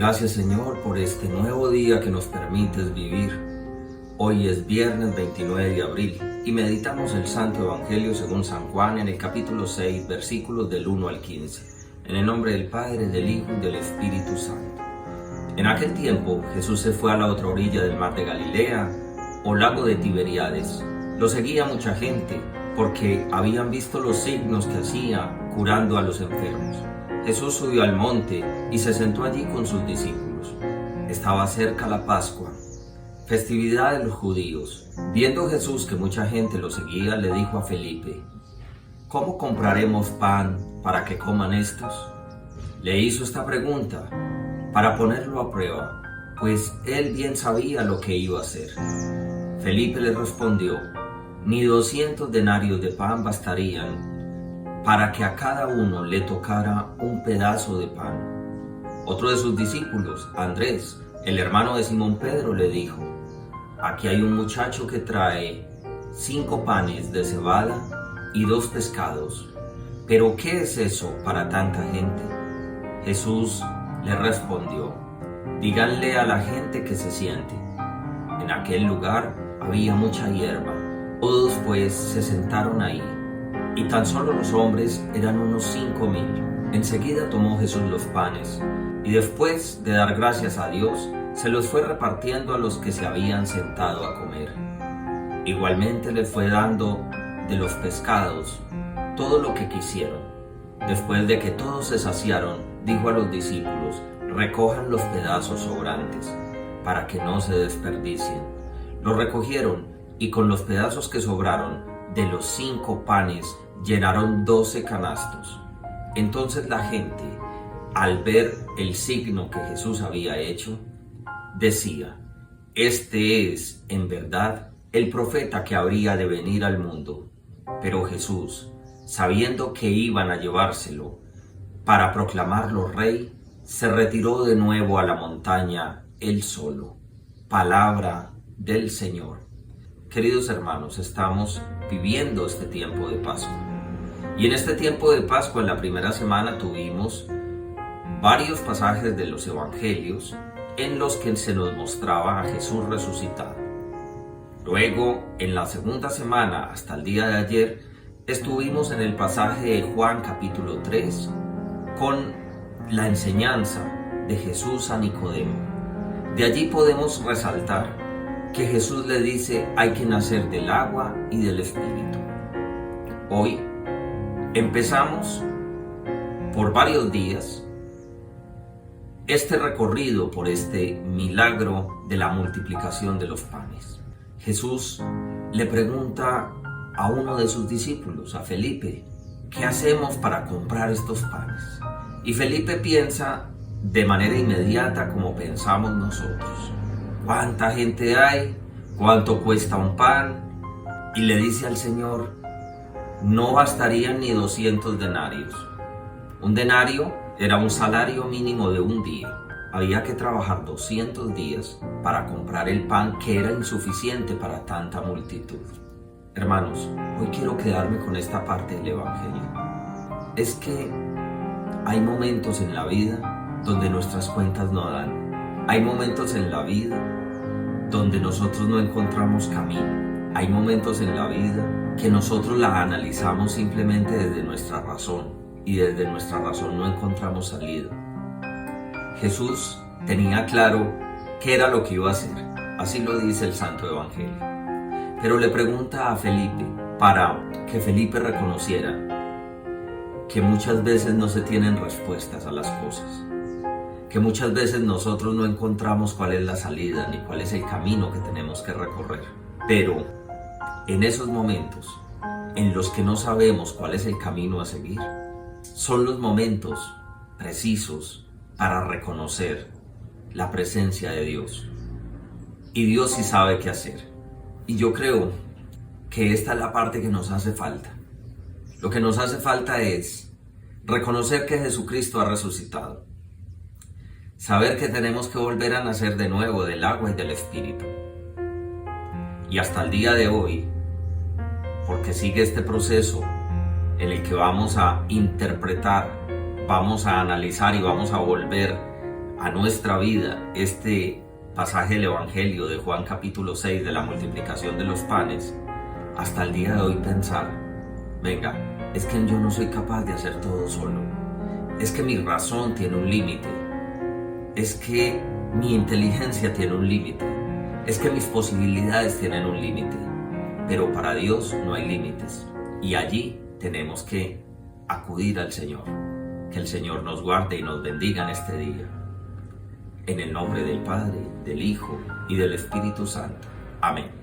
Gracias, Señor, por este nuevo día que nos permites vivir. Hoy es viernes 29 de abril y meditamos el Santo Evangelio según San Juan en el capítulo 6, versículos del 1 al 15. En el nombre del Padre, del Hijo y del Espíritu Santo. En aquel tiempo Jesús se fue a la otra orilla del mar de Galilea, o lago de Tiberíades. Lo seguía mucha gente, porque habían visto los signos que hacía curando a los enfermos. Jesús subió al monte y se sentó allí con sus discípulos. Estaba cerca la Pascua, festividad de los judíos. Viendo Jesús que mucha gente lo seguía, le dijo a Felipe: ¿Cómo compraremos pan para que coman estos? Le hizo esta pregunta para ponerlo a prueba, pues él bien sabía lo que iba a hacer. Felipe le respondió: Ni 200 denarios de pan bastarían para que a cada uno le tocara un pedazo de pan. Otro de sus discípulos, Andrés, el hermano de Simón Pedro, le dijo: Aquí hay un muchacho que trae 5 panes de cebada y 2 pescados. ¿Pero qué es eso para tanta gente? Jesús le respondió: Díganle a la gente que se siente. En aquel lugar había mucha hierba. Todos pues se sentaron ahí, y tan solo los hombres eran unos 5,000. Enseguida tomó Jesús los panes, y después de dar gracias a Dios, se los fue repartiendo a los que se habían sentado a comer. Igualmente les fue dando de los pescados todo lo que quisieron. Después de que todos se saciaron, dijo a los discípulos: Recojan los pedazos sobrantes, para que no se desperdicien. Los recogieron, y con los pedazos que sobraron de los 5 panes llenaron 12 canastos. Entonces la gente, al ver el signo que Jesús había hecho, decía: Este es, en verdad, el profeta que habría de venir al mundo. Pero Jesús, sabiendo que iban a llevárselo para proclamarlo rey, se retiró de nuevo a la montaña él solo. Palabra del Señor. Queridos hermanos, estamos viviendo este tiempo de Pascua. Y en este tiempo de Pascua, en la primera semana, tuvimos varios pasajes de los evangelios en los que se nos mostraba a Jesús resucitado. Luego, en la segunda semana, hasta el día de ayer, estuvimos en el pasaje de Juan capítulo 3 con la enseñanza de Jesús a Nicodemo. De allí podemos resaltar que Jesús le dice: hay que nacer del agua y del Espíritu. Hoy empezamos por varios días este recorrido por este milagro de la multiplicación de los panes. Jesús le pregunta a uno de sus discípulos, a Felipe: ¿qué hacemos para comprar estos panes? Y Felipe piensa de manera inmediata como pensamos nosotros: ¿cuánta gente hay? ¿Cuánto cuesta un pan? Y le dice al Señor: no bastarían ni 200 denarios. Un denario era un salario mínimo de un día. Había que trabajar 200 días para comprar el pan, que era insuficiente para tanta multitud. Hermanos, hoy quiero quedarme con esta parte del Evangelio. Es que hay momentos en la vida donde nuestras cuentas no dan. Hay momentos en la vida donde nosotros no encontramos camino. Hay momentos en la vida que nosotros la analizamos simplemente desde nuestra razón, y desde nuestra razón no encontramos salida. Jesús tenía claro qué era lo que iba a hacer. Así lo dice el Santo Evangelio. Pero le pregunta a Felipe, para que Felipe reconociera que muchas veces no se tienen respuestas a las cosas, que muchas veces nosotros no encontramos cuál es la salida ni cuál es el camino que tenemos que recorrer. Pero en esos momentos en los que no sabemos cuál es el camino a seguir, son los momentos precisos para reconocer la presencia de Dios. Y Dios sí sabe qué hacer. Y yo creo que esta es la parte que nos hace falta. Lo que nos hace falta es reconocer que Jesucristo ha resucitado. Saber que tenemos que volver a nacer de nuevo del agua y del Espíritu. Y hasta el día de hoy, porque sigue este proceso en el que vamos a interpretar, vamos a analizar y vamos a volver a nuestra vida este pasaje del Evangelio de Juan capítulo 6 de la multiplicación de los panes, hasta el día de hoy pensar, venga, es que yo no soy capaz de hacer todo solo, es que mi razón tiene un límite, es que mi inteligencia tiene un límite, es que mis posibilidades tienen un límite, pero para Dios no hay límites y allí tenemos que acudir al Señor. Que el Señor nos guarde y nos bendiga en este día. En el nombre del Padre, del Hijo y del Espíritu Santo. Amén.